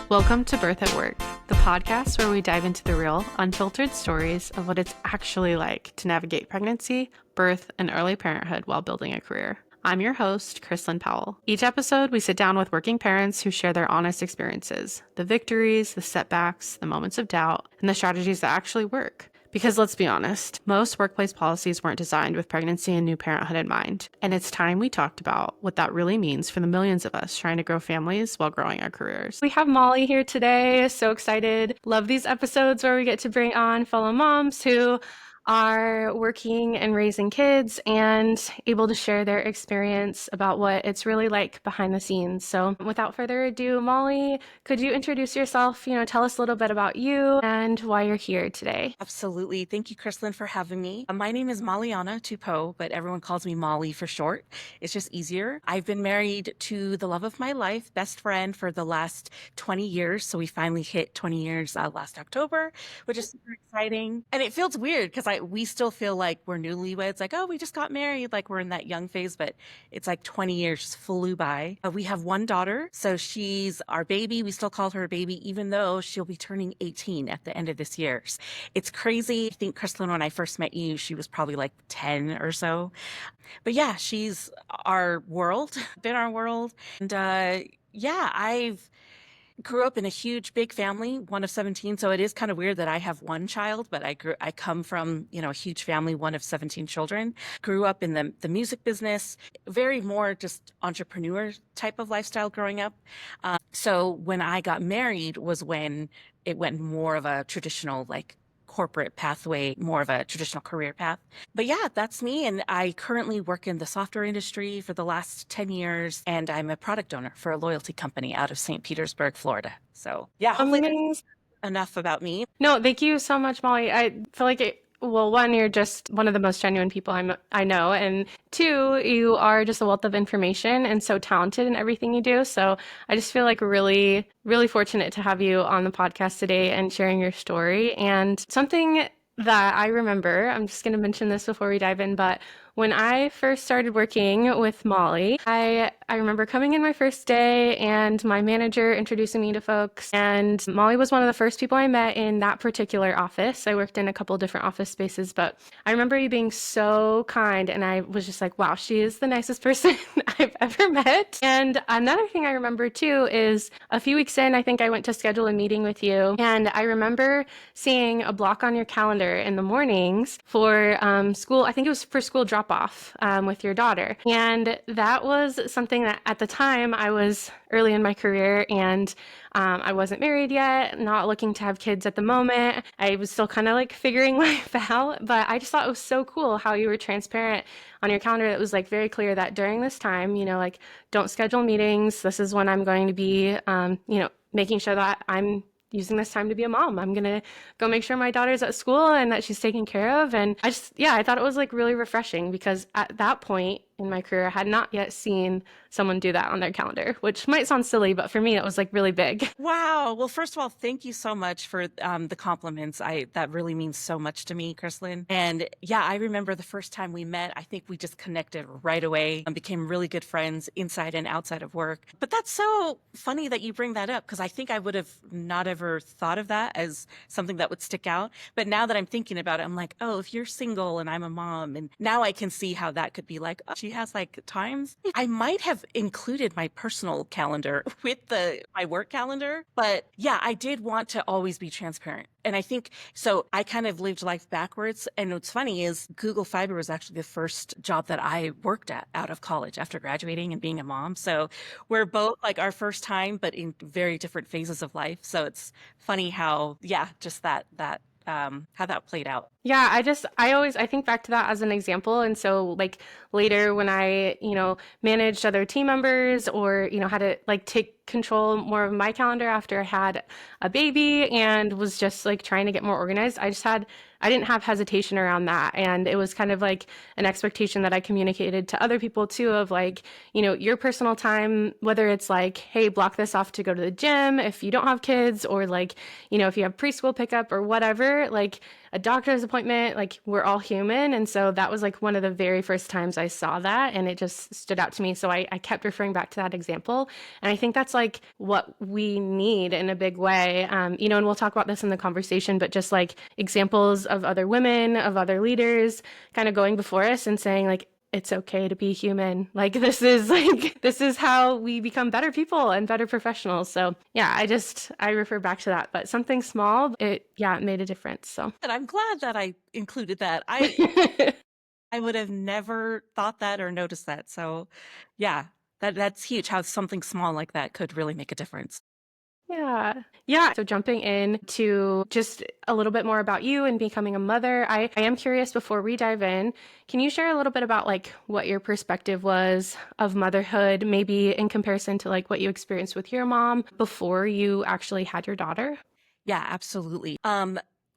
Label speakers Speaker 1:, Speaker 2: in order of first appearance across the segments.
Speaker 1: Welcome to Birth at Work, the podcast where we dive into the real, unfiltered stories of what it's actually like to navigate pregnancy, birth, and early parenthood while building a career. I'm your host, Kristlyn Powell. Each episode, we sit down with working parents who share their honest experiences, the victories, the setbacks, the moments of doubt, and the strategies that actually work. Because let's be honest, most workplace policies weren't designed with pregnancy and new parenthood in mind. And it's time we talked about what that really means for the millions of us trying to grow families while growing our careers. We have Molly here today. So excited. Love these episodes where we get to bring on fellow moms who are working and raising kids and able to share their experience about what it's really like behind the scenes. So without further ado, Molly, could you introduce yourself, tell us a little bit about you and why you're here today?
Speaker 2: Absolutely. Thank you, Kristlyn, for having me. My name is Maliana Tupou, but everyone calls me Molly for short. It's just easier. I've been married to the love of my life, best friend for the last 20 years. So we finally hit 20 years last October, which is super exciting. And it feels weird because we still feel like we're newlyweds, like, oh, we just got married, like we're in that young phase, but it's like 20 years just flew by. We have one daughter, so she's our baby. We still call her a baby, even though she'll be turning 18 at the end of this year. It's crazy. I think, Kristlyn, when I first met you, she was probably like 10 or so. But yeah, she's our world, been our world. And I've grew up in a huge, big family, one of 17. So it is kind of weird that I have one child, but I come from, a huge family, one of 17 children. Grew up in the music business, very more just entrepreneur type of lifestyle growing up. So when I got married was when it went more of a traditional, like, corporate pathway, more of a traditional career path. But yeah, that's me. And I currently work in the software industry for the last 10 years. And I'm a product owner for a loyalty company out of St. Petersburg, Florida. So yeah, hopefully that's enough about me.
Speaker 1: No, thank you so much, Molly. I feel like one, you're just one of the most genuine people I know. And two, you are just a wealth of information and so talented in everything you do. So I just feel like really, really fortunate to have you on the podcast today and sharing your story. And something that I remember, I'm just going to mention this before we dive in, but when I first started working with Molly, I remember coming in my first day and my manager introducing me to folks. And Molly was one of the first people I met in that particular office. I worked in a couple different office spaces, but I remember you being so kind. And I was just like, wow, she is the nicest person I've ever met. And another thing I remember too is a few weeks in, I think I went to schedule a meeting with you. And I remember seeing a block on your calendar in the mornings for school. I think it was for school drop off with your daughter. And that was something that at the time I was early in my career and I wasn't married yet, not looking to have kids at the moment. I was still kind of like figuring life out, but I just thought it was so cool how you were transparent on your calendar. It was like very clear that during this time, like don't schedule meetings. This is when I'm going to be, making sure that I'm using this time to be a mom. I'm going to go make sure my daughter's at school and that she's taken care of. And I thought it was like really refreshing because at that point in my career, I had not yet seen someone do that on their calendar, which might sound silly, but for me, it was like really big.
Speaker 2: Wow. Well, first of all, thank you so much for the compliments. That really means so much to me, Kristlyn. And yeah, I remember the first time we met, I think we just connected right away and became really good friends inside and outside of work. But that's so funny that you bring that up because I think I would have not ever thought of that as something that would stick out. But now that I'm thinking about it, I'm like, oh, if you're single and I'm a mom, and now I can see how that could be like, oh, she has like times. I might have included my personal calendar with my work calendar, but yeah, I did want to always be transparent. And I think, so I kind of lived life backwards. And what's funny is Google Fiber was actually the first job that I worked at out of college after graduating and being a mom. So we're both like our first time, but in very different phases of life. So it's funny how, yeah, just that how that played out.
Speaker 1: Yeah, I think back to that as an example. And so like later when I, managed other team members or, had to like take control more of my calendar after I had a baby and was just like trying to get more organized, I didn't have hesitation around that. And it was kind of like an expectation that I communicated to other people too of like, your personal time, whether it's like, hey, block this off to go to the gym if you don't have kids or like, if you have preschool pickup or whatever, like a doctor's appointment. Like we're all human. And so that was like one of the very first times I saw that. And it just stood out to me. So I kept referring back to that example. And I think that's like what we need in a big way. And we'll talk about this in the conversation, but just like examples of other women, of other leaders kind of going before us and saying like, it's okay to be human. This is how we become better people and better professionals. So yeah, I refer back to that. But something small, it made a difference. So
Speaker 2: And I'm glad that I included that. I would have never thought that or noticed that. So yeah, that's huge how something small like that could really make a difference.
Speaker 1: yeah. Yeah. So jumping in to just a little bit more about you and becoming a mother, I am curious before we dive in, can you share a little bit about like what your perspective was of motherhood, maybe in comparison to like what you experienced with your mom before you actually had your daughter?
Speaker 2: Yeah, absolutely.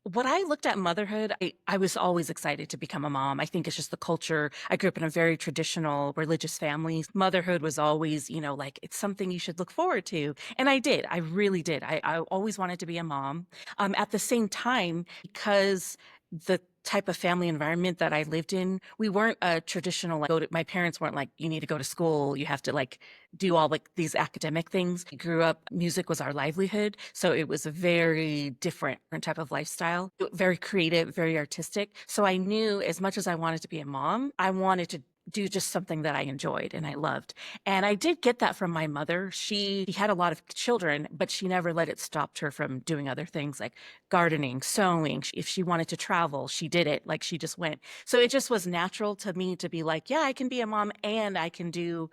Speaker 2: When I looked at motherhood, I was always excited to become a mom. I think it's just the culture. I grew up in a very traditional religious family. Motherhood was always, like it's something you should look forward to. And I did. I really did. I always wanted to be a mom. At the same time, because the type of family environment that I lived in, we weren't a traditional, like, my parents weren't like, you need to go to school. You have to like do all like these academic things. We grew up, music was our livelihood. So it was a very different type of lifestyle, very creative, very artistic. So I knew as much as I wanted to be a mom, I wanted to do just something that I enjoyed and I loved. And I did get that from my mother. She had a lot of children, but she never let it stop her from doing other things like gardening, sewing. If she wanted to travel, she did it. Like she just went. So it just was natural to me to be like, yeah, I can be a mom and I can do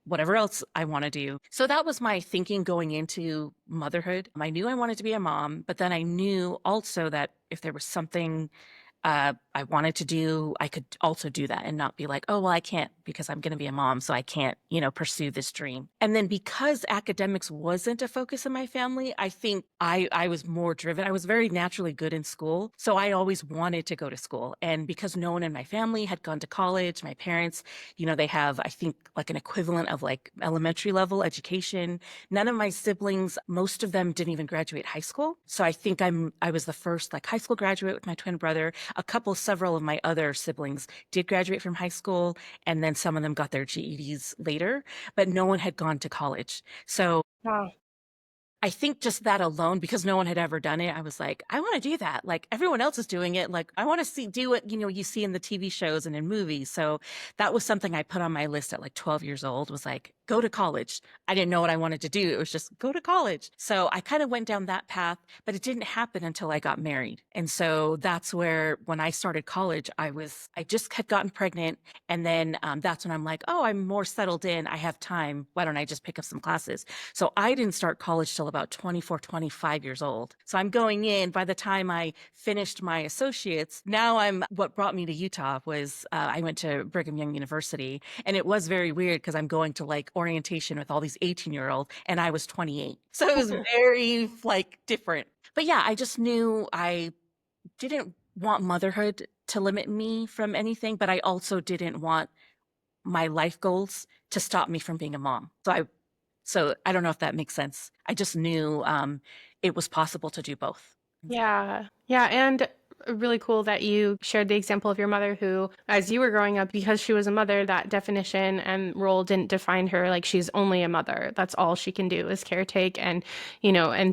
Speaker 2: whatever else I want to do. So that was my thinking going into motherhood. I knew I wanted to be a mom, but then I knew also that if there was something I wanted to do, I could also do that and not be like, oh, well, I can't because I'm going to be a mom, so I can't, pursue this dream. And then because academics wasn't a focus in my family, I think I was more driven. I was very naturally good in school, so I always wanted to go to school. And because no one in my family had gone to college, my parents, they have, I think, like an equivalent of like elementary level education. None of my siblings, most of them didn't even graduate high school. So I think I was the first like high school graduate with my twin brother. Several of my other siblings did graduate from high school, and then some of them got their GEDs later, but no one had gone to college. So
Speaker 1: Wow.
Speaker 2: I think just that alone, because no one had ever done it, I was like, I want to do that. Like everyone else is doing it. Like I want to do what, you see in the TV shows and in movies. So that was something I put on my list at like 12 years old, was like, go to college. I didn't know what I wanted to do. It was just go to college. So I kind of went down that path, but it didn't happen until I got married. And so that's where, when I started college, I just had gotten pregnant. And then that's when I'm like, oh, I'm more settled in. I have time. Why don't I just pick up some classes? So I didn't start college till about 24, 25 years old. So I'm going in, by the time I finished my associates, what brought me to Utah was I went to Brigham Young University, and it was very weird because I'm going to like orientation with all these 18-year-olds and I was 28. So it was very like different. But yeah, I just knew I didn't want motherhood to limit me from anything, but I also didn't want my life goals to stop me from being a mom. So I don't know if that makes sense. I just knew it was possible to do both.
Speaker 1: Yeah. Yeah. And really cool that you shared the example of your mother who, as you were growing up, because she was a mother, that definition and role didn't define her. Like she's only a mother. That's all she can do is caretake and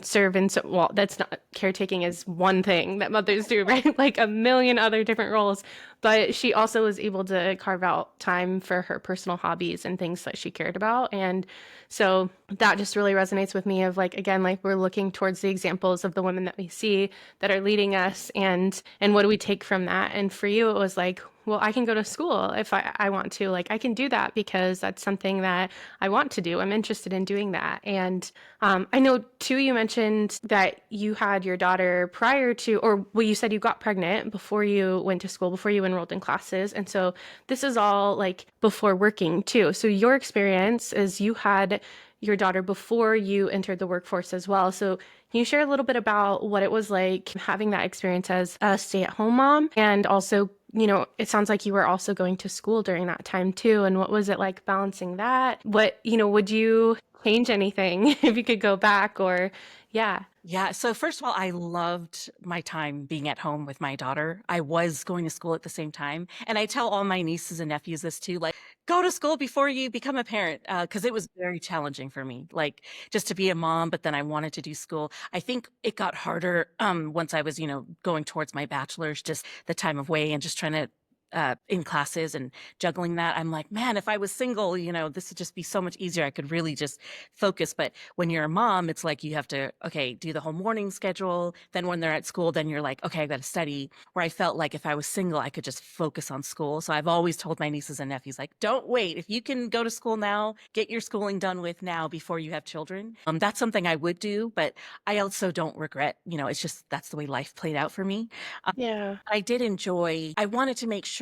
Speaker 1: serve. And so, well, that's not, caretaking is one thing that mothers do, right? Like a million other different roles. But she also was able to carve out time for her personal hobbies and things that she cared about. And so that just really resonates with me of like, again, like we're looking towards the examples of the women that we see that are leading us and what do we take from that? And for you, it was like, well, I can go to school if I want to. Like I can do that because that's something that I want to do. I'm interested in doing that. And I know too, you mentioned that you had your daughter prior to, or well, you said you got pregnant before you went to school, before you enrolled in classes. And so this is all like before working too. So your experience is you had your daughter before you entered the workforce as well. So can you share a little bit about what it was like having that experience as a stay-at-home mom? And also, it sounds like you were also going to school during that time too. And what was it like balancing that? Would you change anything if you could go back or yeah.
Speaker 2: Yeah. So first of all, I loved my time being at home with my daughter. I was going to school at the same time. And I tell all my nieces and nephews this too, like, go to school before you become a parent. Cause it was very challenging for me, like just to be a mom, but then I wanted to do school. I think it got harder, once I was, going towards my bachelor's, just the time of way and just trying to, in classes and juggling that. I'm like, man, if I was single, this would just be so much easier. I could really just focus. But when you're a mom, it's like you have to, okay, do the whole morning schedule. Then when they're at school, then you're like, okay, I got to study. Where I felt like if I was single, I could just focus on school. So I've always told my nieces and nephews, like, don't wait. If you can go to school now, get your schooling done with now before you have children. That's something I would do, but I also don't regret, it's just that's the way life played out for me.
Speaker 1: Yeah.
Speaker 2: I did enjoy, I wanted to make sure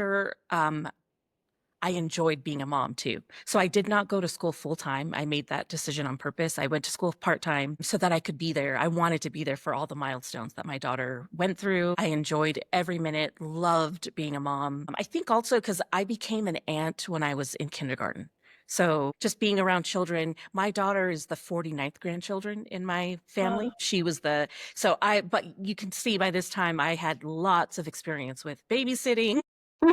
Speaker 2: I enjoyed being a mom too. So I did not go to school full time. I made that decision on purpose. I went to school part time so that I could be there. I wanted to be there for all the milestones that my daughter went through. I enjoyed every minute, loved being a mom. I think also because I became an aunt when I was in kindergarten. So just being around children, my daughter is the 49th grandchildren in my
Speaker 1: Wow.
Speaker 2: family. But you can see by this time I had lots of experience with babysitting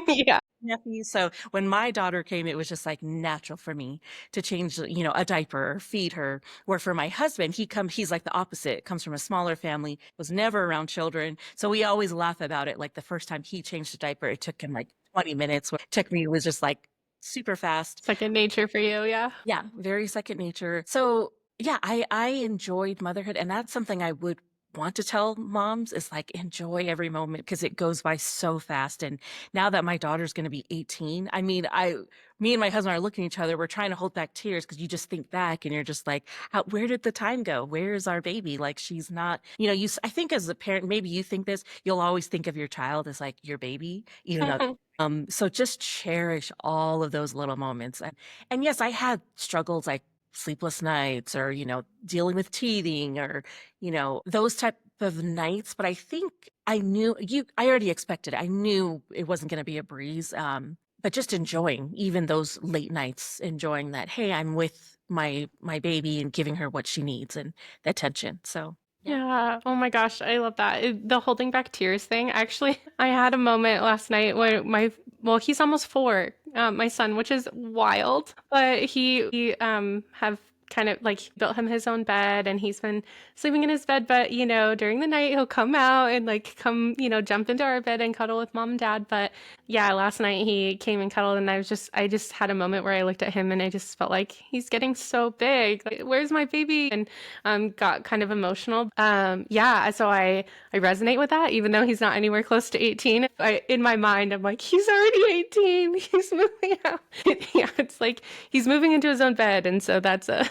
Speaker 1: Yeah.
Speaker 2: nephews. So when my daughter came, it was just like natural for me to change, a diaper, feed her. Where for my husband, he's like the opposite, comes from a smaller family, was never around children. So we always laugh about it. Like the first time he changed a diaper, it took him like 20 minutes. What took me was just like super fast.
Speaker 1: Second nature for you, yeah.
Speaker 2: Yeah, very second nature. So yeah, I enjoyed motherhood, and that's something I would want to tell moms is like enjoy every moment because it goes by so fast. And now that my daughter's going to be 18, I mean, me and my husband are looking at each other. We're trying to hold back tears because you just think back and you're just like, where did the time go? Where is our baby? Like she's not, I think as a parent, maybe you think this, you'll always think of your child as like your baby, even though so just cherish all of those little moments. And yes, I had struggles like sleepless nights or, dealing with teething or, those type of nights. But I think I already expected it. I knew it wasn't going to be a breeze. But just enjoying even those late nights, enjoying that, hey, I'm with my baby and giving her what she needs and the attention. So yeah.
Speaker 1: Yeah. Oh my gosh, I love that. The holding back tears thing. Actually, I had a moment last night where well, he's almost 4, my son, which is wild, but he have kind of like built him his own bed and he's been sleeping in his bed, but during the night he'll come out and like come, jump into our bed and cuddle with mom and dad. But yeah, last night he came and cuddled and I just had a moment where I looked at him and I just felt like he's getting so big. Like, where's my baby? And got kind of emotional. Yeah, so I resonate with that, even though he's not anywhere close to 18. In my mind, I'm like, he's already 18. He's moving out. Yeah, it's like he's moving into his own bed, and so that's a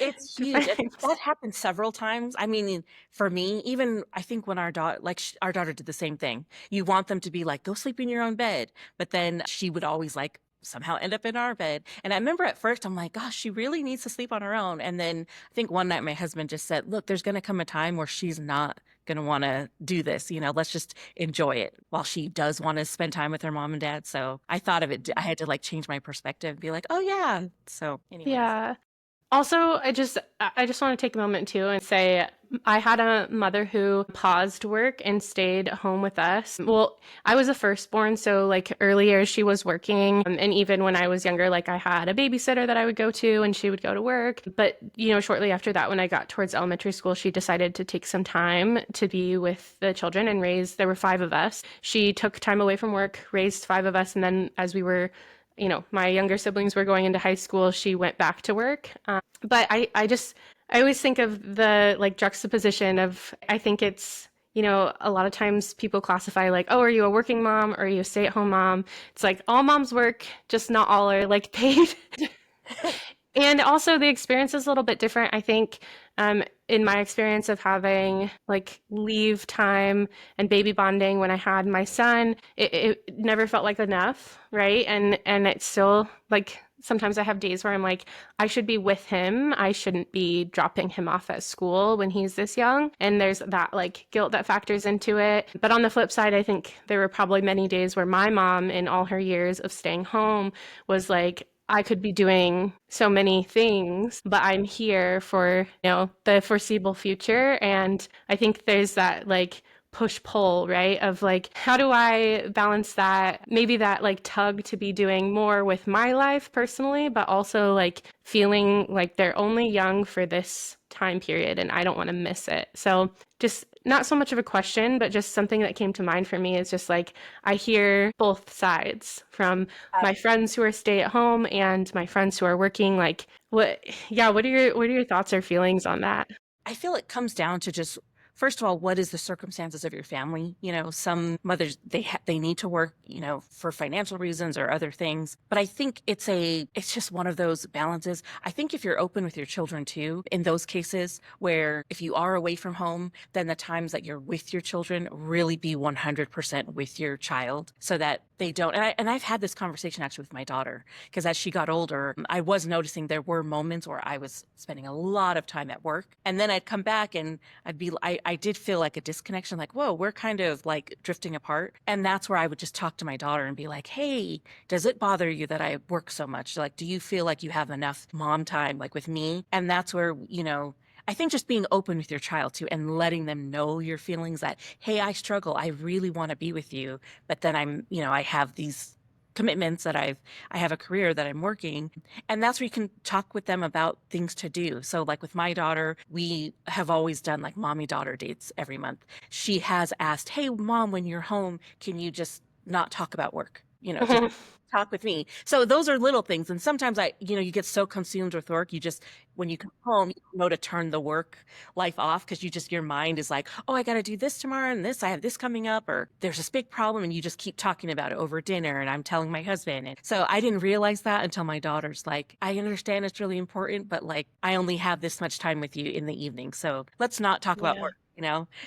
Speaker 2: It's huge.
Speaker 1: different.
Speaker 2: And that happened several times. I mean, for me, even I think when our daughter did the same thing. You want them to be like, go sleep in your own bed. But then she would always like somehow end up in our bed. And I remember at first, I'm like, gosh, she really needs to sleep on her own. And then I think one night my husband just said, look, there's going to come a time where she's not going to want to do this. Let's just enjoy it while she does want to spend time with her mom and dad. So I thought of it. I had to like change my perspective and be like, oh, yeah. So, anyways.
Speaker 1: Yeah. Also, I just want to take a moment too and say I had a mother who paused work and stayed home with us. Well, I was a firstborn, so like earlier she was working, and even when I was younger, like I had a babysitter that I would go to and she would go to work. But, shortly after that, when I got towards elementary school, she decided to take some time to be with the children and there were 5 of us. She took time away from work, raised 5 of us, and then as we were my younger siblings were going into high school, she went back to work. But I always think of the like juxtaposition of, I think it's, a lot of times people classify like, oh, are you a working mom or are you a stay-at-home mom? It's like all moms work, just not all are like paid. And also the experience is a little bit different. I think in my experience of having like leave time and baby bonding when I had my son, it never felt like enough, right? And it's still like sometimes I have days where I'm like, I should be with him. I shouldn't be dropping him off at school when he's this young. And there's that like guilt that factors into it. But on the flip side, I think there were probably many days where my mom, in all her years of staying home, was like, I could be doing so many things, but I'm here for, the foreseeable future. And I think there's that like push pull, right? Of like, how do I balance that? Maybe that like tug to be doing more with my life personally, but also like feeling like they're only young for this time period and I don't want to miss it. So just not so much of a question, but just something that came to mind for me is just like I hear both sides from my friends who are stay at home and my friends who are working. Like what are your thoughts or feelings on that?
Speaker 2: I feel it comes down to just first of all, what is the circumstances of your family? Some mothers they need to work, for financial reasons or other things. But I think it's just one of those balances. I think if you're open with your children too, in those cases where if you are away from home, then the times that you're with your children really be 100% with your child so that they don't. And I've had this conversation actually with my daughter because as she got older, I was noticing there were moments where I was spending a lot of time at work and then I'd come back and I did feel like a disconnection, like, whoa, we're kind of like drifting apart. And that's where I would just talk to my daughter and be like, hey, does it bother you that I work so much? Like, do you feel like you have enough mom time, like with me? And that's where, I think just being open with your child too and letting them know your feelings that, hey, I struggle. I really want to be with you. But then I have these commitments that I have a career that I'm working. And that's where you can talk with them about things to do. So like with my daughter, we have always done like mommy daughter dates every month. She has asked, hey, mom, when you're home, can you just not talk about work? Just talk with me. So those are little things. And sometimes you get so consumed with work, when you come home, you know to turn the work life off because your mind is like, oh, I got to do this tomorrow and this, I have this coming up, or there's this big problem and you just keep talking about it over dinner. And I'm telling my husband. And so I didn't realize that until my daughter's like, I understand it's really important, but like, I only have this much time with you in the evening. So let's not talk about
Speaker 1: Yeah.
Speaker 2: work.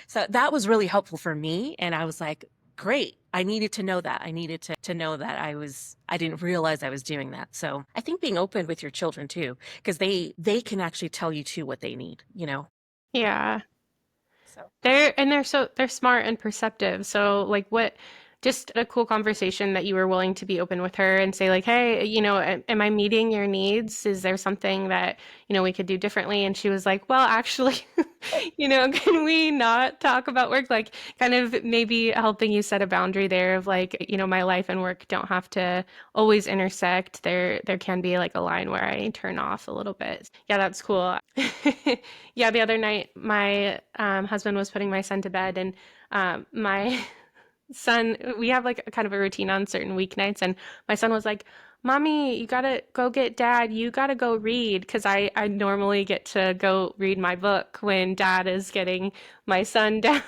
Speaker 2: So that was really helpful for me. And I was like, great. I needed to know that. I needed to know that I didn't realize I was doing that. So I think being open with your children too, because they can actually tell you too what they need.
Speaker 1: Yeah.
Speaker 2: So
Speaker 1: They're smart and perceptive. So like what just a cool conversation that you were willing to be open with her and say like, "Hey, am I meeting your needs? Is there something that, we could do differently?" And she was like, "Well, actually, can we not talk about work?" Like kind of maybe helping you set a boundary there of like, my life and work don't have to always intersect. There can be like a line where I turn off a little bit. Yeah, that's cool. Yeah, the other night my husband was putting my son to bed, and my son, we have like a kind of a routine on certain weeknights, and my son was like, "Mommy, you gotta go get dad. You gotta go read." Because I normally get to go read my book when dad is getting my son down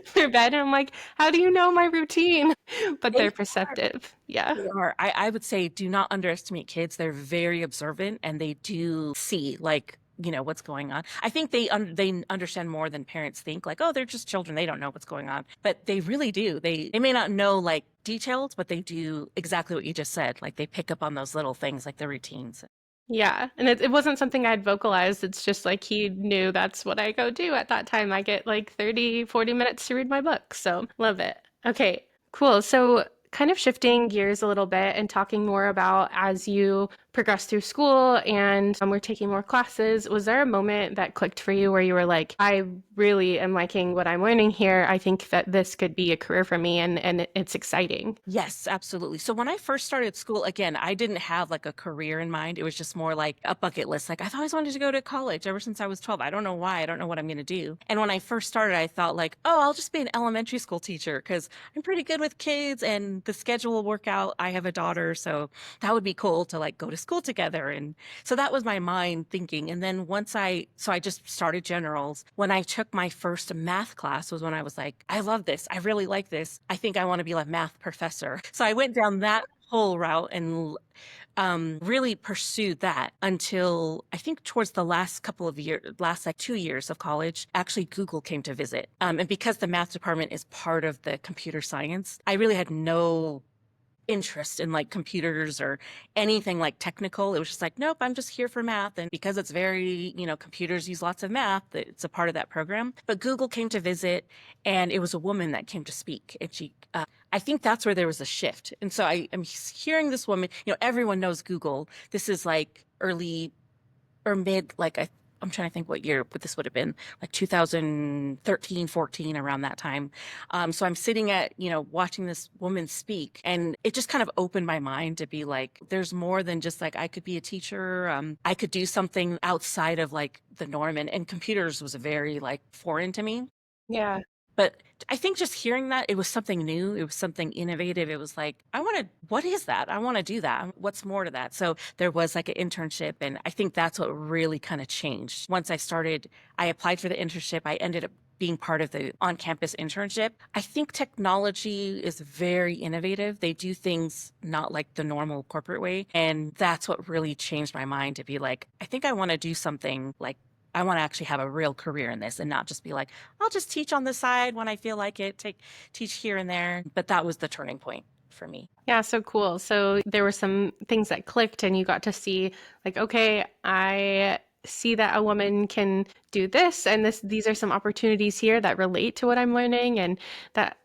Speaker 1: for bed. And I'm like, how do you know my routine? But
Speaker 2: they
Speaker 1: they're perceptive. Yeah.
Speaker 2: They are. I would say do not underestimate kids. They're very observant and they do see like, what's going on. I think they understand more than parents think. Like, oh, they're just children. They don't know what's going on. But they really do. They may not know like details, but they do exactly what you just said. Like they pick up on those little things like the routines.
Speaker 1: Yeah, and it wasn't something I'd vocalized. It's just like he knew that's what I go do at that time. I get like 30, 40 minutes to read my book. So love it. Okay, cool. So kind of shifting gears a little bit and talking more about as you progress through school and we're taking more classes, was there a moment that clicked for you where you were like, I really am liking what I'm learning here. I think that this could be a career for me and it's exciting.
Speaker 2: Yes, absolutely. So when I first started school, again, I didn't have like a career in mind. It was just more like a bucket list. Like I've always wanted to go to college ever since I was 12. I don't know why. I don't know what I'm going to do. And when I first started, I thought like, oh, I'll just be an elementary school teacher because I'm pretty good with kids and the schedule will work out. I have a daughter, so that would be cool to like go to school together. And so that was my mind thinking. And then so I just started generals. When I took my first math class was when I was like, I love this. I really like this. I think I want to be a math professor. So I went down that whole route and really pursued that until I think towards the last couple of years, last like 2 years of college, actually Google came to visit. And because the math department is part of the computer science, I really had no interest in like computers or anything like technical. It was just like, nope, I'm just here for math. And because it's very, computers use lots of math, it's a part of that program. But Google came to visit, and it was a woman that came to speak. And I think that's where there was a shift. And so I am hearing this woman, everyone knows Google. This is like early or mid, like I'm trying to think what year, but this would have been like 2013, 14, around that time. So I'm sitting at, watching this woman speak, and it just kind of opened my mind to be like, there's more than just like, I could be a teacher. I could do something outside of like the norm. And computers was very like foreign to me.
Speaker 1: Yeah.
Speaker 2: But I think just hearing that, it was something new. It was something innovative. It was like, what is that? I want to do that. What's more to that? So there was like an internship. And I think that's what really kind of changed. Once I applied for the internship. I ended up being part of the on campus internship. I think technology is very innovative. They do things not like the normal corporate way. And that's what really changed my mind to be like, I think I want to do something like, I want to actually have a real career in this and not just be like, I'll just teach on the side when I feel like it, teach here and there. But that was the turning point for me.
Speaker 1: Yeah, so cool. So there were some things that clicked and you got to see like, okay, I see that a woman can do this and these are some opportunities here that relate to what I'm learning, and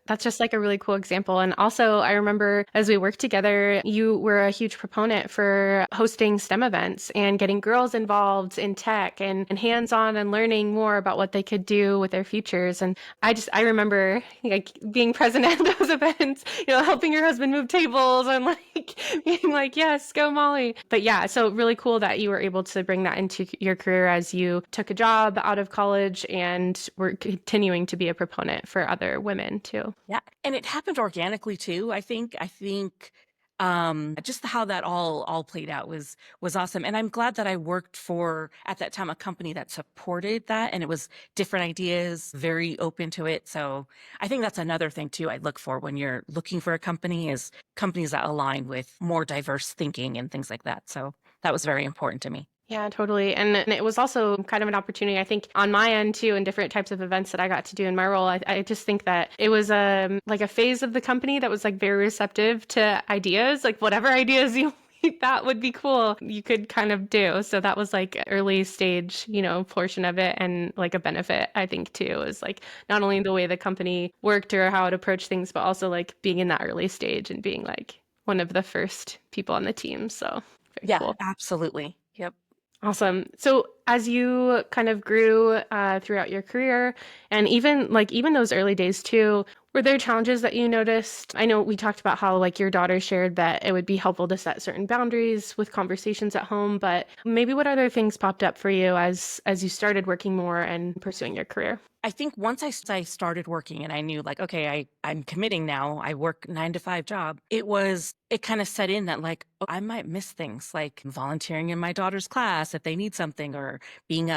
Speaker 1: that's just like a really cool example. And also I remember as we worked together, you were a huge proponent for hosting STEM events and getting girls involved in tech and hands-on and learning more about what they could do with their futures. And I remember like being present at those events, helping your husband move tables and like being like, yes, go Molly. But yeah, so really cool that you were able to bring that into your career as you took a job out of college and were continuing to be a proponent for other women too.
Speaker 2: Yeah. And it happened organically too. I think just how that all played out was awesome. And I'm glad that I worked for at that time a company that supported that, and it was different ideas, very open to it. So I think that's another thing too I look for when you're looking for a company, is companies that align with more diverse thinking and things like that. So that was very important to me.
Speaker 1: Yeah, totally. And it was also kind of an opportunity, I think, on my end too, in different types of events that I got to do in my role. I just think that it was like a phase of the company that was like very receptive to ideas, like whatever ideas you that would be cool, you could kind of do. So that was like early stage, portion of it, and like a benefit, I think, too, is like not only the way the company worked or how it approached things, but also like being in that early stage and being like one of the first people on the team. So very
Speaker 2: Yeah,
Speaker 1: cool.
Speaker 2: absolutely. Yep.
Speaker 1: Awesome. So as you kind of grew throughout your career, and even those early days too, were there challenges that you noticed? I know we talked about how like your daughter shared that it would be helpful to set certain boundaries with conversations at home, but maybe what other things popped up for you as you started working more and pursuing your career?
Speaker 2: I think once I started working and I knew like, okay, I'm committing now. I work 9 to 5 job. It kind of set in that like, oh, I might miss things like volunteering in my daughter's class if they need something, or being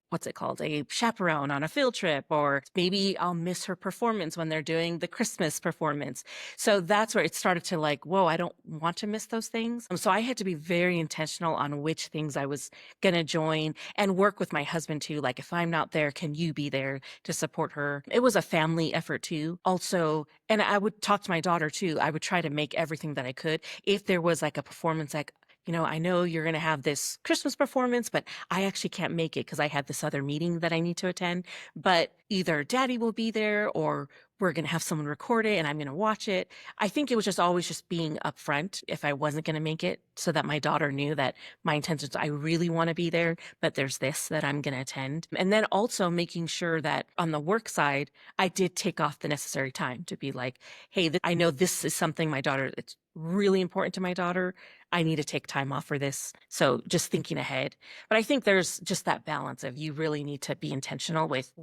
Speaker 2: what's it called? A chaperone on a field trip, or maybe I'll miss her performance when they're doing the Christmas performance. So that's where it started to like, whoa, I don't want to miss those things. So I had to be very intentional on which things I was going to join, and work with my husband too. Like, if I'm not there, can you be there to support her? It was a family effort too. Also, and I would talk to my daughter too. I would try to make everything that I could. If there was like a performance, like, I know you're going to have this Christmas performance, but I actually can't make it because I had this other meeting that I need to attend. But either daddy will be there, or we're going to have someone record it and I'm going to watch it. I think it was just always just being upfront if I wasn't going to make it, so that my daughter knew that my intentions, I really want to be there, but there's this that I'm going to attend. And then also making sure that on the work side, I did take off the necessary time to be like, hey, I know this is something it's really important to my daughter. I need to take time off for this. So just thinking ahead. But I think there's just that balance of, you really need to be intentional with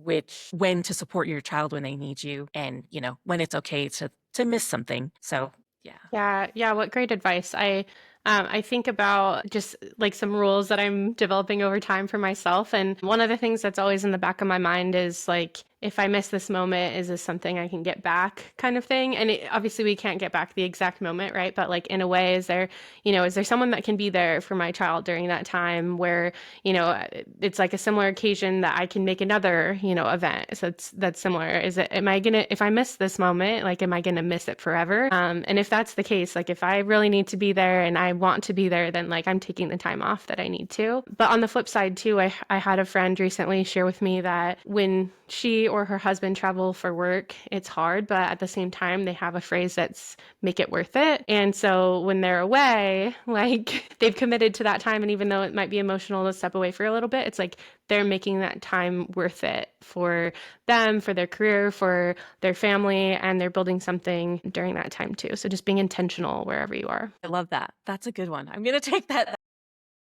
Speaker 2: when to support your child when they need you, and, when it's okay to miss something. So yeah.
Speaker 1: Yeah, yeah, what great advice. I think about just like some rules that I'm developing over time for myself. And one of the things that's always in the back of my mind is like if I miss this moment, is this something I can get back kind of thing? And obviously we can't get back the exact moment, right? But like in a way, is there someone that can be there for my child during that time where, it's like a similar occasion that I can make another, event. So that's similar. If I miss this moment, like, am I gonna miss it forever? And if that's the case, like if I really need to be there and I want to be there, then like I'm taking the time off that I need to. But on the flip side too, I had a friend recently share with me that when she or her husband travel for work, it's hard, but at the same time, they have a phrase that's make it worth it. And so when they're away, like they've committed to that time. And even though it might be emotional to step away for a little bit, it's like they're making that time worth it for them, for their career, for their family, and they're building something during that time too. So just being intentional wherever you are.
Speaker 2: I love that. That's a good one. I'm going to take that.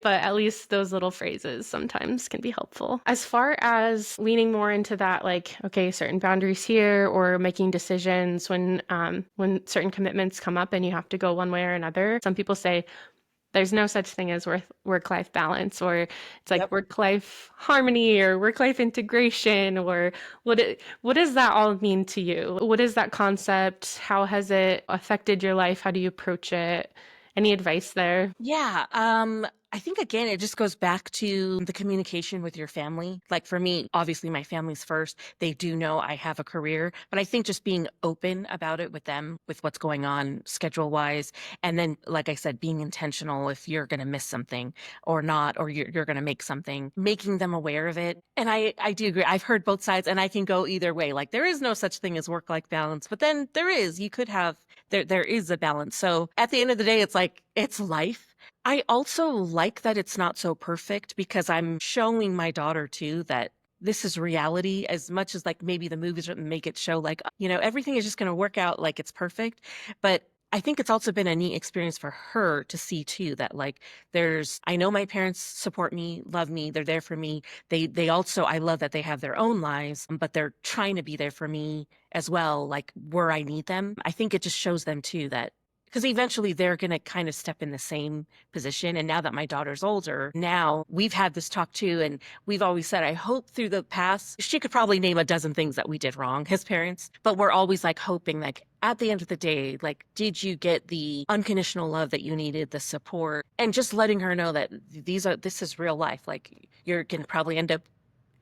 Speaker 1: But at least those little phrases sometimes can be helpful. As far as leaning more into that, like, okay, certain boundaries here, or making decisions when certain commitments come up and you have to go one way or another. Some people say there's no such thing as work-life balance, or it's like
Speaker 2: Yep.
Speaker 1: work-life harmony or work-life integration, or what does that all mean to you? What is that concept? How has it affected your life? How do you approach it? Any advice there?
Speaker 2: Yeah. I think again, it just goes back to the communication with your family. Like for me, obviously my family's first. They do know I have a career, but I think just being open about it with them, with what's going on schedule wise. And then, like I said, being intentional if you're going to miss something or not, or you're going to make something, making them aware of it. And I do agree. I've heard both sides and I can go either way. Like there is no such thing as work-life balance, but then there is, you could have, there is a balance. So at the end of the day, it's like, it's life. I also like that it's not so perfect because I'm showing my daughter too that this is reality as much as like maybe the movies would make it show like, everything is just going to work out like it's perfect. But I think it's also been a neat experience for her to see too that like I know my parents support me, love me, they're there for me. They also, I love that they have their own lives, but they're trying to be there for me as well, like where I need them. I think it just shows them too that because eventually they're going to kind of step in the same position. And now that my daughter's older, now we've had this talk too. And we've always said, I hope through the past, she could probably name a dozen things that we did wrong as parents, but we're always like hoping like at the end of the day, like, did you get the unconditional love that you needed, the support, and just letting her know that this is real life. Like you're going to probably end up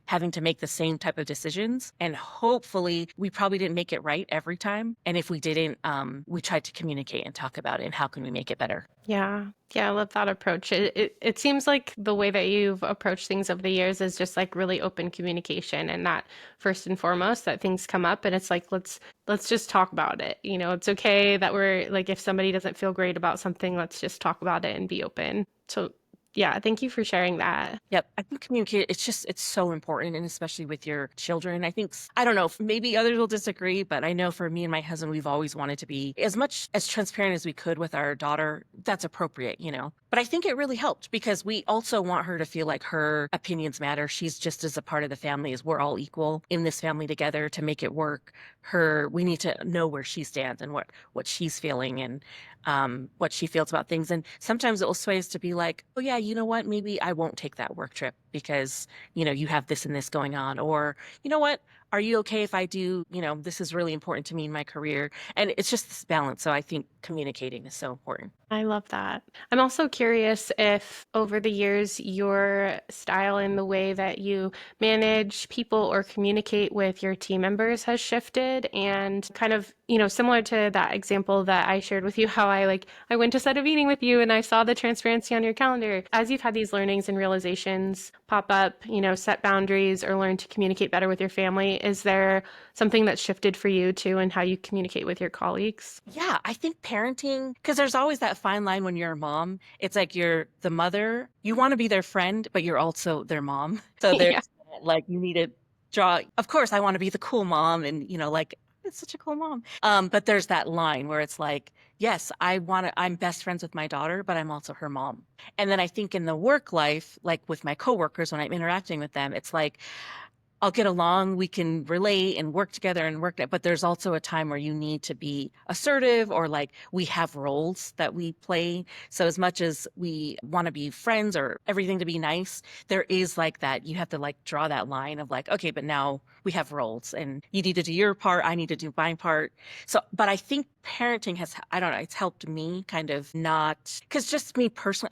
Speaker 2: having to make the same type of decisions. And hopefully we probably didn't make it right every time. And if we didn't, we tried to communicate and talk about it and how can we make it better.
Speaker 1: Yeah. Yeah, I love that approach. It seems like the way that you've approached things over the years is just like really open communication, and that first and foremost that things come up and it's like let's just talk about it. It's okay that we're like if somebody doesn't feel great about something, let's just talk about it and be open. So yeah, thank you for sharing that.
Speaker 2: Yep. I think communicate, it's so important. And especially with your children, I think, I don't know, maybe others will disagree, but I know for me and my husband, we've always wanted to be as much as transparent as we could with our daughter. That's appropriate. But I think it really helped because we also want her to feel like her opinions matter. She's just as a part of the family as we're all equal in this family together to make it work. We need to know where she stands and what she's feeling and what she feels about things. And sometimes it will sway us to be like, oh yeah, you know what? Maybe I won't take that work trip because, you have this and this going on. Or, you know what? Are you okay if I do, this is really important to me in my career. And it's just this balance. So I think communicating is so important.
Speaker 1: I love that. I'm also curious if over the years your style and the way that you manage people or communicate with your team members has shifted, and kind of, similar to that example that I shared with you, how I went to set a meeting with you and I saw the transparency on your calendar. As you've had these learnings and realizations pop up, set boundaries or learn to communicate better with your family, is there something that's shifted for you too in how you communicate with your colleagues?
Speaker 2: Yeah, I think parenting, because there's always that fine line when you're a mom. It's like you're the mother, you want to be their friend, but you're also their mom. So there's
Speaker 1: Yeah.
Speaker 2: like you need to draw. Of course, I want to be the cool mom, and like it's such a cool mom. But there's that line where it's like, yes, I'm best friends with my daughter, but I'm also her mom. And then I think in the work life, like with my coworkers, when I'm interacting with them, it's like, I'll get along, we can relate and work together and work that. But there's also a time where you need to be assertive, or like we have roles that we play. So as much as we want to be friends or everything to be nice, there is like that. You have to like draw that line of like, okay, but now we have roles and you need to do your part. I need to do my part. So, but I think parenting has, I don't know, it's helped me kind of not, because just me personally,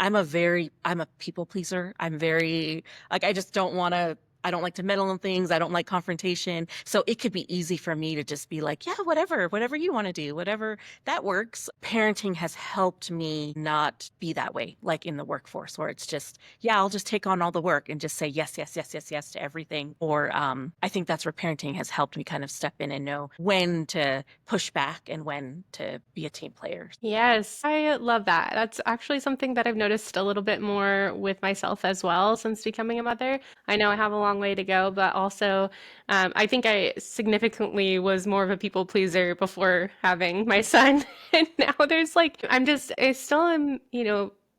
Speaker 2: I'm a people pleaser. I'm very, like, I just don't want to, I don't like to meddle in things. I don't like confrontation. So it could be easy for me to just be like, yeah, whatever you want to do, whatever that works. Parenting has helped me not be that way, like in the workforce where it's just, yeah, I'll just take on all the work and just say yes, yes, yes, yes, yes to everything. Or I think that's where parenting has helped me kind of step in and know when to push back and when to be a team player.
Speaker 1: Yes, I love that. That's actually something that I've noticed a little bit more with myself as well since becoming a mother. I know I have a long way to go, but also I think I significantly was more of a people pleaser before having my son. And now there's like, I still am,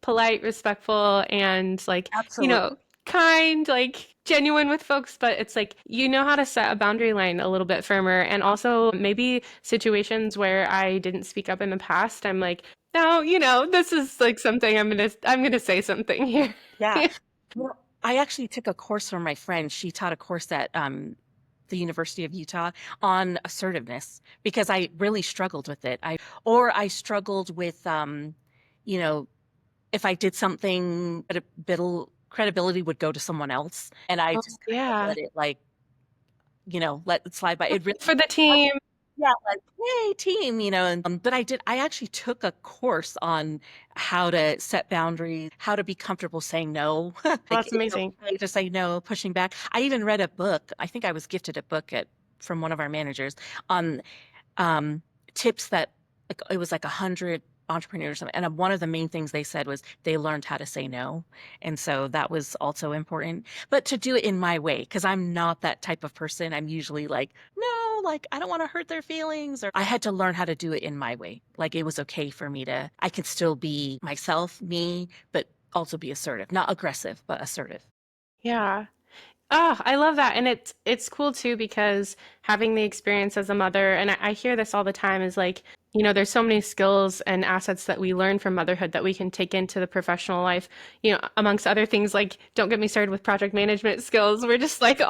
Speaker 1: polite, respectful, and like,
Speaker 2: Absolutely.
Speaker 1: kind, like genuine with folks, but it's like you know how to set a boundary line a little bit firmer. And also maybe situations where I didn't speak up in the past, I'm like, no, this is like something I'm gonna say something here.
Speaker 2: Yeah. Well, I actually took a course from my friend. She taught a course at the University of Utah on assertiveness because I really struggled with it. I struggled with, you know, if I did something, but a bit credibility would go to someone else, and I
Speaker 1: Oh,
Speaker 2: just kind of
Speaker 1: yeah.
Speaker 2: let it like, let it slide by. It really
Speaker 1: For the team.
Speaker 2: yeah, like, "Yay, team," and, but I actually took a course on how to set boundaries, how to be comfortable saying no. Like,
Speaker 1: That's
Speaker 2: it's
Speaker 1: amazing.
Speaker 2: okay to say no, pushing back. I even read a book. I think I was gifted a book from one of our managers on um, tips that, like, it was like 100 entrepreneurs, or something. And one of the main things they said was they learned how to say no. And so that was also important. But to do it in my way, because I'm not that type of person. I'm usually like, no, like, I don't want to hurt their feelings. Or I had to learn how to do it in my way. Like, it was okay for me I could still be myself, me, but also be assertive, not aggressive, but assertive.
Speaker 1: Yeah. Oh, I love that. And it's cool too because having the experience as a mother, and I hear this all the time, is like, there's so many skills and assets that we learn from motherhood that we can take into the professional life, amongst other things like don't get me started with project management skills. We're just like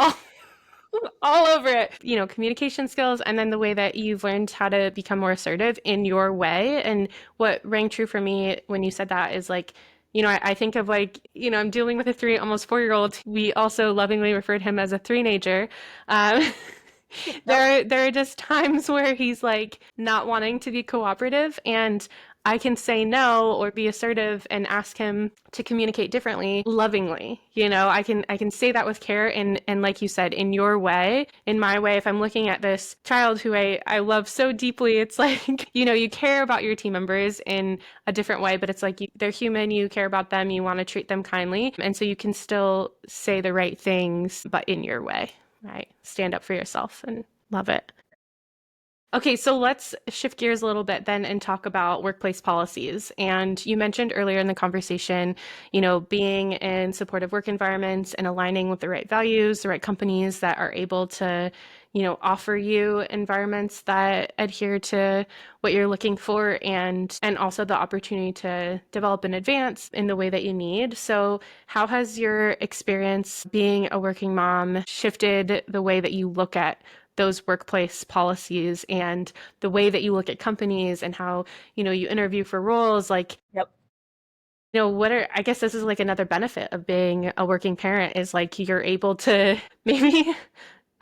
Speaker 1: all over it. Communication skills, and then the way that you've learned how to become more assertive in your way. And what rang true for me when you said that is like, I think of like, I'm dealing with a almost 4-year old. We also lovingly referred him as a three-nager. Um,
Speaker 2: Yep.
Speaker 1: there are just times where he's like not wanting to be cooperative, and I can say no or be assertive and ask him to communicate differently lovingly. I can say that with care, and like you said, in your way, in my way. If I'm looking at this child who I love so deeply, it's like, you care about your team members in a different way, but it's like they're human, you care about them, you want to treat them kindly. And so you can still say the right things, but in your way, right? Stand up for yourself and love it. Okay, so let's shift gears a little bit then and talk about workplace policies. And you mentioned earlier in the conversation, being in supportive work environments and aligning with the right values, the right companies that are able to, offer you environments that adhere to what you're looking for, and also the opportunity to develop and advance in the way that you need. So, how has your experience being a working mom shifted the way that you look at those workplace policies and the way that you look at companies and how, you interview for roles? Like,
Speaker 2: Yep.
Speaker 1: I guess this is like another benefit of being a working parent is like you're able to maybe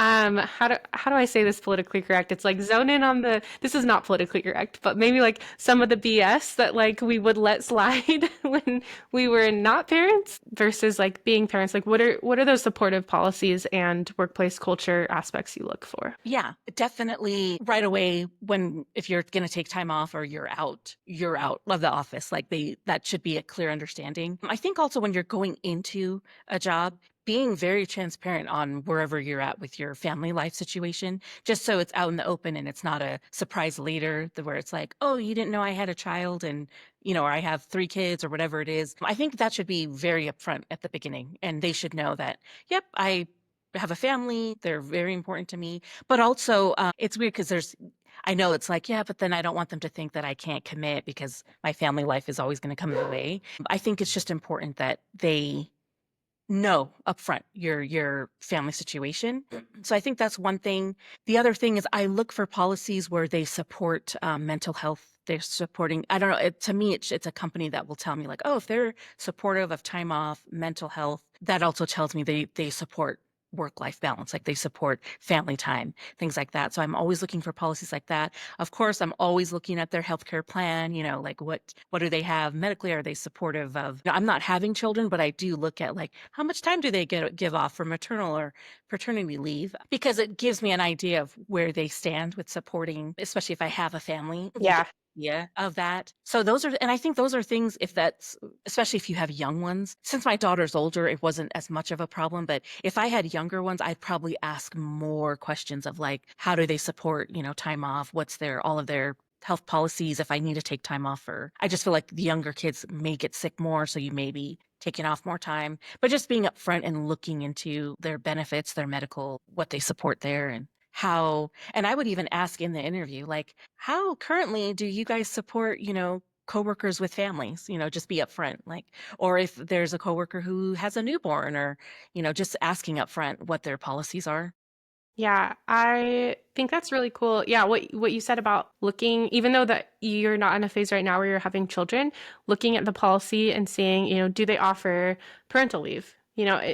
Speaker 1: how do I say this politically correct? It's like zone in on this is not politically correct, but maybe like some of the BS that like we would let slide when we were not parents versus like being parents. Like what are those supportive policies and workplace culture aspects you look for?
Speaker 2: Yeah, definitely right away if you're going to take time off or you're out of the office. Like that should be a clear understanding. I think also when you're going into a job, being very transparent on wherever you're at with your family life situation, just so it's out in the open and it's not a surprise later where it's like, oh, you didn't know I had a child and, or I have 3 kids or whatever it is. I think that should be very upfront at the beginning and they should know that, yep, have a family. They're very important to me. But also, it's weird because I know it's like, yeah, but then I don't want them to think that I can't commit because my family life is always going to come in the way. I think it's just important that they know upfront your family situation. So I think that's one thing. The other thing is I look for policies where they support mental health. They're supporting, I don't know, to me, it's a company that will tell me like, oh, if they're supportive of time off, mental health, that also tells me they support work-life balance, like they support family time, things like that. So I'm always looking for policies like that. Of course, I'm always looking at their healthcare plan, like what do they have medically? Are they supportive of, I'm not having children, but I do look at like how much time do they give off for maternal or paternity leave, because it gives me an idea of where they stand with supporting, especially if I have a family, you get
Speaker 1: Yeah.
Speaker 2: an idea of that. So and I think those are things, if that's, especially if you have young ones. Since my daughter's older, it wasn't as much of a problem, but if I had younger ones, I'd probably ask more questions of like, how do they support, time off? What's all of their health policies if I need to take time off? Or I just feel like the younger kids may get sick more, so you may be taking off more time. But just being upfront and looking into their benefits, their medical, what they support there, and how. And I would even ask in the interview, like, how currently do you guys support, coworkers with families? Just be upfront, like, or if there's a coworker who has a newborn, or just asking upfront what their policies are.
Speaker 1: Yeah, I think that's really cool. Yeah, what you said about looking, even though that you're not in a phase right now where you're having children, looking at the policy and seeing, do they offer parental leave?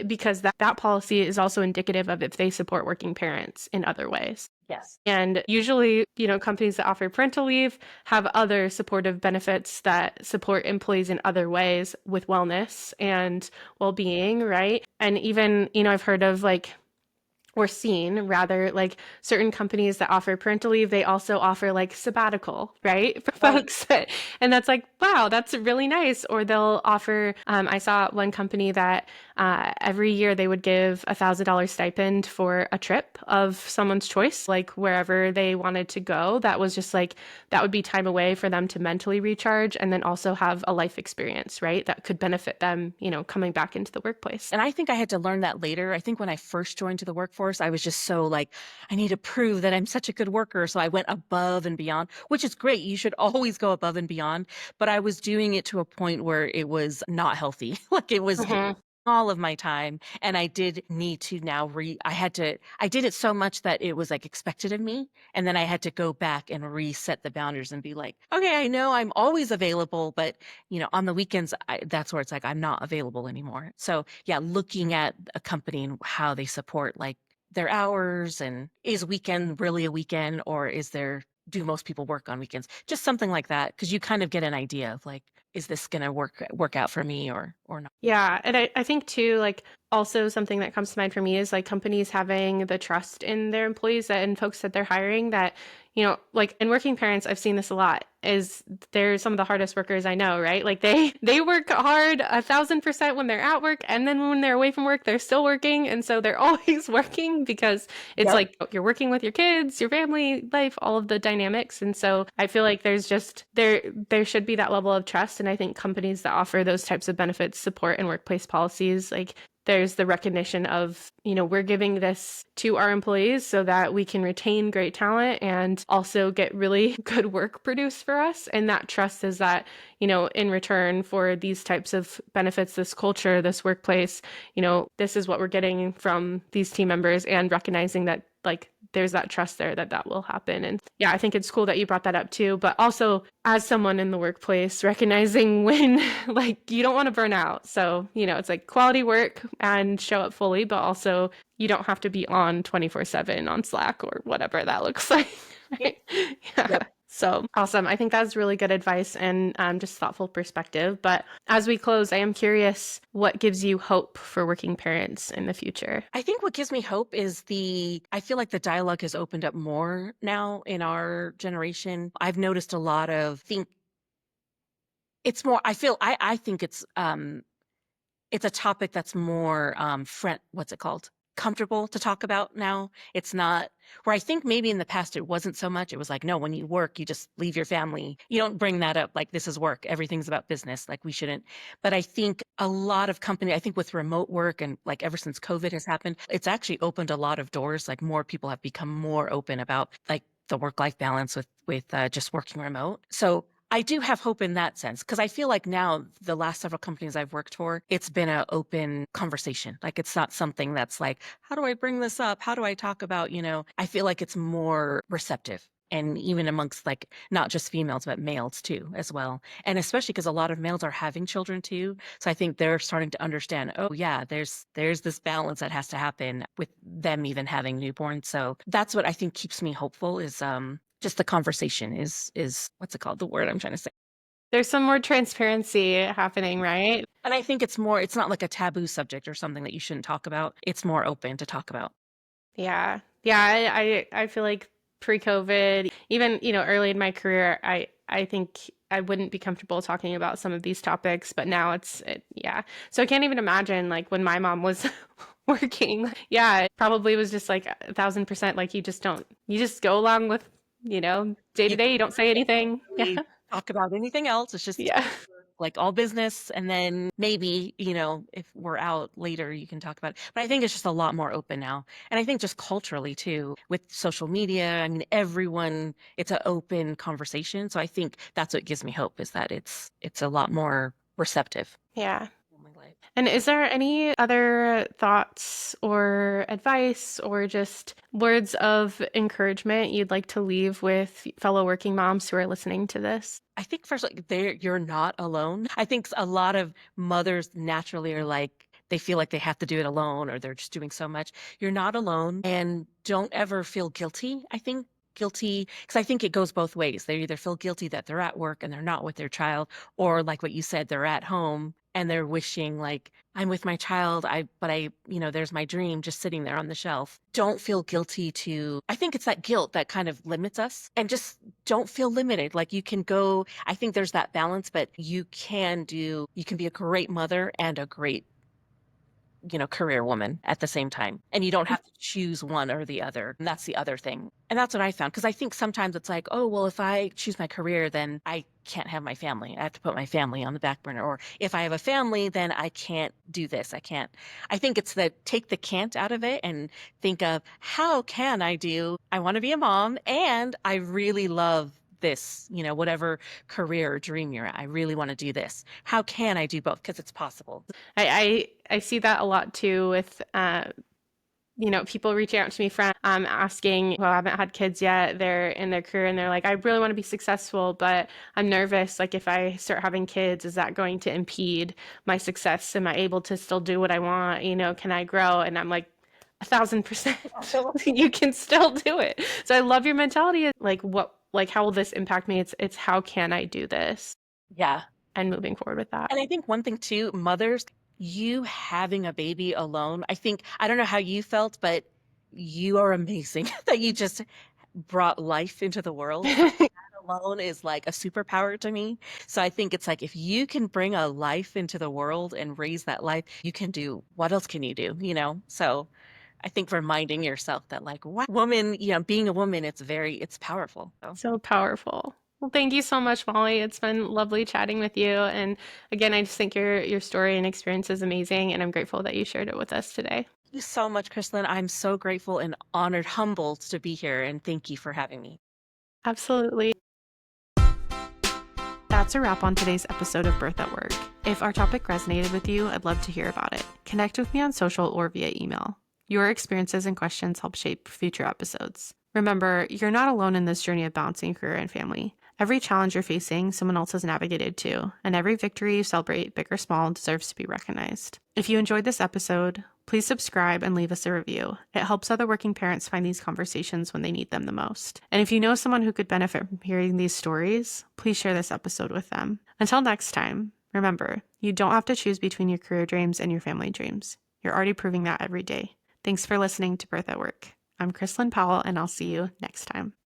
Speaker 1: Because that policy is also indicative of if they support working parents in other ways.
Speaker 2: Yes.
Speaker 1: And usually, companies that offer parental leave have other supportive benefits that support employees in other ways with wellness and well-being, right? And even, I've heard of like or seen rather like certain companies that offer parental leave, they also offer like sabbatical, right? For
Speaker 2: Right.
Speaker 1: folks and that's like, wow, that's really nice. Or they'll offer, I saw one company that every year they would give $1,000 stipend for a trip of someone's choice, like wherever they wanted to go. That was just like, that would be time away for them to mentally recharge and then also have a life experience, right? That could benefit them, coming back into the workplace.
Speaker 2: And I think I had to learn that later. I think when I first joined to the workforce, I was just so like, I need to prove that I'm such a good worker. So I went above and beyond, which is great. You should always go above and beyond. But I was doing it to a point where it was not healthy. Like it was
Speaker 1: Mhm.
Speaker 2: all of my time. And I did need to now I did it so much that it was like expected of me. And then I had to go back and reset the boundaries and be like, okay, I know I'm always available, but on the weekends, that's where it's like, I'm not available anymore. So yeah, looking at a company and how they support like their hours, and is weekend really a weekend, or do most people work on weekends? Just something like that. Cause you kind of get an idea of like, is this going to work out for me or not?
Speaker 1: Yeah, and I think too, like also something that comes to mind for me is like companies having the trust in their employees and folks that they're hiring that, like in working parents, I've seen this a lot, is they're some of the hardest workers I know, right? Like they work hard 1,000% when they're at work, and then when they're away from work, they're still working. And so they're always working because it's
Speaker 2: Yep.
Speaker 1: like you're working with your kids, your family life, all of the dynamics. And so I feel like there should be that level of trust. And I think companies that offer those types of benefits, support, and workplace policies, like there's the recognition of, we're giving this to our employees so that we can retain great talent and also get really good work produced for us. And that trust is that, in return for these types of benefits, this culture, this workplace, this is what we're getting from these team members, and recognizing that like there's that trust there that will happen. And yeah, I think it's cool that you brought that up too, but also as someone in the workplace, recognizing when like you don't want to burn out. So, it's like quality work and show up fully, but also you don't have to be on 24/7 on Slack or whatever that looks like. Right? Yeah.
Speaker 2: Yep.
Speaker 1: So awesome. I think that's really good advice and just thoughtful perspective. But as we close, I am curious what gives you hope for working parents in the future?
Speaker 2: I think what gives me hope is I feel like the dialogue has opened up more now in our generation. I've noticed a lot of think it's more, I think it's a topic that's more, what's it called? comfortable to talk about now. It's not where I think maybe in the past it wasn't so much. It was like, no, when you work, you just leave your family. You don't bring that up like this is work. Everything's about business. Like we shouldn't. But I think a lot of company, I think with remote work and like ever since COVID has happened, it's actually opened a lot of doors. Like more people have become more open about like the work-life balance with just working remote. So I do have hope in that sense because I feel like now the last several companies I've worked for, it's been an open conversation. Like it's not something that's like, how do I bring this up? How do I talk about, I feel like it's more receptive. And even amongst like not just females, but males too, as well. And especially because a lot of males are having children too. So I think they're starting to understand, oh yeah, there's this balance that has to happen with them even having newborns. So that's what I think keeps me hopeful is just the conversation is what's it called? The word I'm trying to say.
Speaker 1: There's some more transparency happening, right?
Speaker 2: And I think it's not like a taboo subject or something that you shouldn't talk about. It's more open to talk about.
Speaker 1: Yeah. Yeah, I feel like pre-COVID, even, early in my career, I think I wouldn't be comfortable talking about some of these topics, but now yeah. So I can't even imagine like when my mom was working. Yeah, it probably was just like 1,000% like you just go along with, day to
Speaker 2: You
Speaker 1: day, you don't say
Speaker 2: can't
Speaker 1: anything. Yeah.
Speaker 2: really talk about anything else. It's just
Speaker 1: Yeah.
Speaker 2: like all business. And then maybe, if we're out later, you can talk about it. But I think it's just a lot more open now. And I think just culturally too, with social media, I mean, it's an open conversation. So I think that's what gives me hope is that it's a lot more receptive.
Speaker 1: Yeah.
Speaker 2: Oh my life.
Speaker 1: And is there any other thoughts or advice or just words of encouragement you'd like to leave with fellow working moms who are listening to this?
Speaker 2: I think first, like, you're not alone. I think a lot of mothers naturally are like, they feel like they have to do it alone or they're just doing so much. You're not alone and don't ever feel guilty. I think guilty, because I think it goes both ways. They either feel guilty that they're at work and they're not with their child, or like what you said, they're at home and they're wishing like I'm with my child, there's my dream just sitting there on the shelf. Don't feel guilty I think it's that guilt that kind of limits us and just don't feel limited. Like you can go, I think there's that balance, but you can be a great mother and a great career woman at the same time. And you don't have to choose one or the other. And that's the other thing. And that's what I found. Because I think sometimes it's like, oh, well, if I choose my career, then I can't have my family. I have to put my family on the back burner. Or if I have a family, then I can't do this. I can't. I think it's take the can't out of it and think of how can I want to be a mom and I really love this, whatever career or dream you're at. I really want to do this. How can I do both? Because it's possible.
Speaker 1: I see that a lot too with people reaching out to me, friends, asking who haven't had kids yet. They're in their career and they're like, I really want to be successful, but I'm nervous. Like, if I start having kids, is that going to impede my success? Am I able to still do what I want? Can I grow? And I'm like, 1,000%. You can still do it. So I love your mentality. Like, how will this impact me? It's how can I do this
Speaker 2: Yeah.
Speaker 1: and moving forward with that.
Speaker 2: And I think one thing too, mothers, you having a baby alone, I don't know how you felt, but you are amazing that you just brought life into the world. That alone is like a superpower to me. So I think it's like if you can bring a life into the world and raise that life, you can do what else can you do, So I think reminding yourself that like what woman, being a woman, it's powerful. So
Speaker 1: So powerful. Well, thank you so much, Molly. It's been lovely chatting with you. And again, I just think your story and experience is amazing, and I'm grateful that you shared it with us today.
Speaker 2: thank you so much, Kristlyn. I'm so grateful and honored, humbled to be here, and thank you for having me.
Speaker 1: Absolutely. That's a wrap on today's episode of Birth at Work. If our topic resonated with you, I'd love to hear about it. Connect with me on social or via email. Your experiences and questions help shape future episodes. Remember, you're not alone in this journey of balancing career and family. Every challenge you're facing, someone else has navigated too, and every victory you celebrate, big or small, deserves to be recognized. If you enjoyed this episode, please subscribe and leave us a review. It helps other working parents find these conversations when they need them the most. And if you know someone who could benefit from hearing these stories, please share this episode with them. Until next time, remember, you don't have to choose between your career dreams and your family dreams. You're already proving that every day. Thanks for listening to Birth at Work. I'm Kristlyn Powell, and I'll see you next time.